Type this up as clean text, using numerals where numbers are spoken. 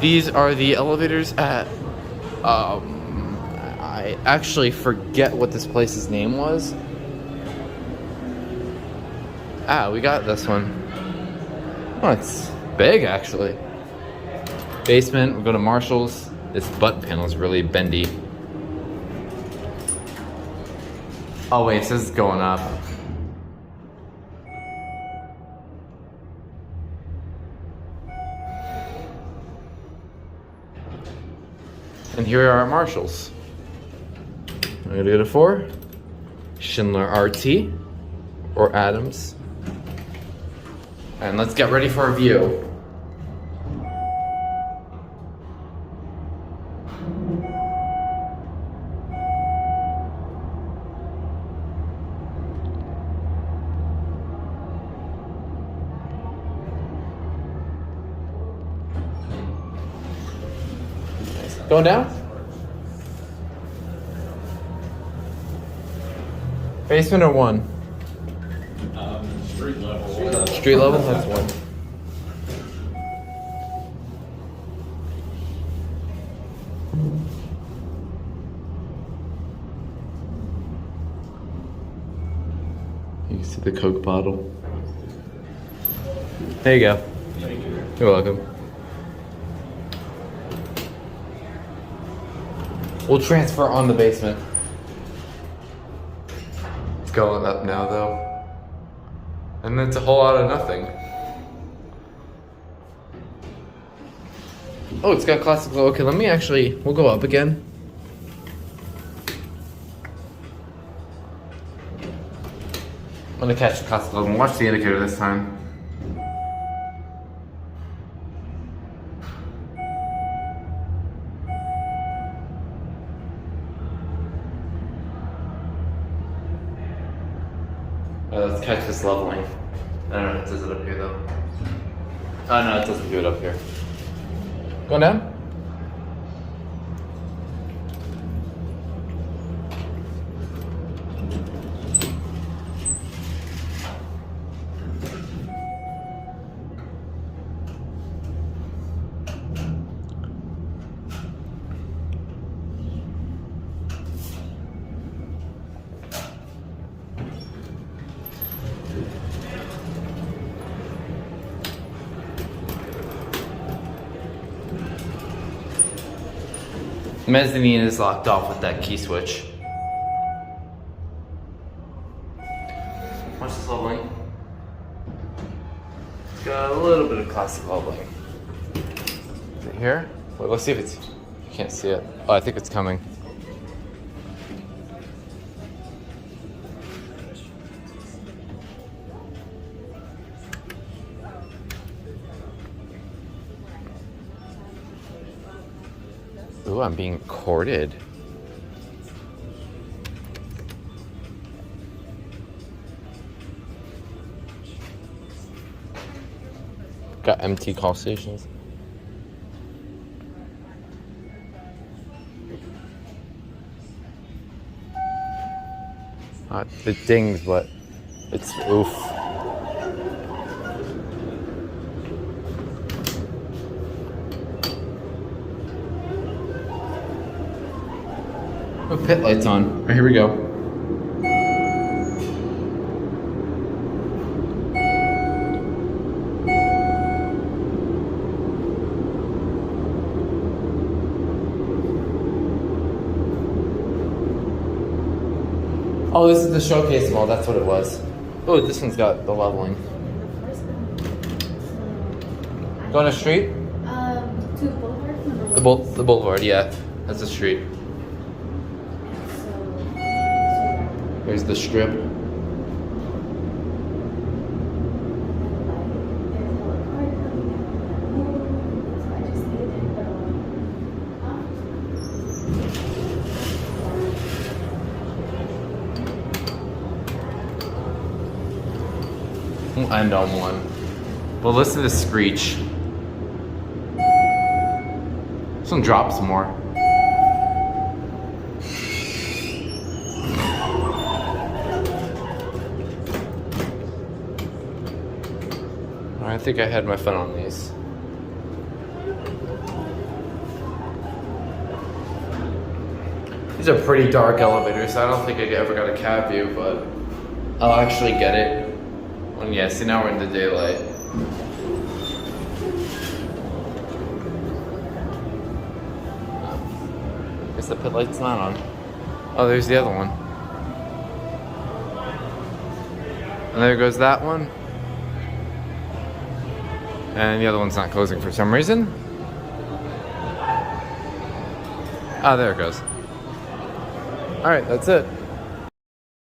These are the elevators at, I actually forget what this place's name was. Ah, we got this one. Oh, it's big actually. Basement, we go to Marshall's. This butt panel is really bendy. Oh wait, it says it's going up. And here we are at Marshall's. I'm gonna go to 4. Schindler RT or Adams. And let's get ready for a view. Going down? Basement or 1? Street level. Street level? That's 1. You can see the Coke bottle. There you go. Thank you. You're welcome. We'll transfer on the basement. It's going up now though. And it's a whole lot of nothing. Oh, it's got classic low. Okay, we'll go up again. I'm gonna catch the classic low and watch the indicator this time. Let's catch this leveling. I don't know if it does it up here though. Oh no, it doesn't do it up here. Going down? Mezzanine is locked off with that key switch. Watch this leveling. It's got a little bit of classic leveling. Is it here? Wait, let's see if it's... You can't see it. Oh, I think it's coming. Ooh, I'm being courted. Got empty call stations. It dings, but it's oof. Oh, pit lights on. All right, here we go. Oh, this is the showcase mall. That's what it was. Oh, this one's got the leveling. Going to street? To Boulevard? The boulevard, yeah. That's the street. Here's the strip. We'll end on one. But listen to the screech. This one drops more. I think I had my fun on these. These are pretty dark elevators, so I don't think I ever got a cab view, but I'll actually get it when, yeah, see now we're in the daylight. Guess the pit light's not on. Oh, there's the other one. And there goes that one. And the other one's not closing for some reason. Ah, there it goes. All right, that's it.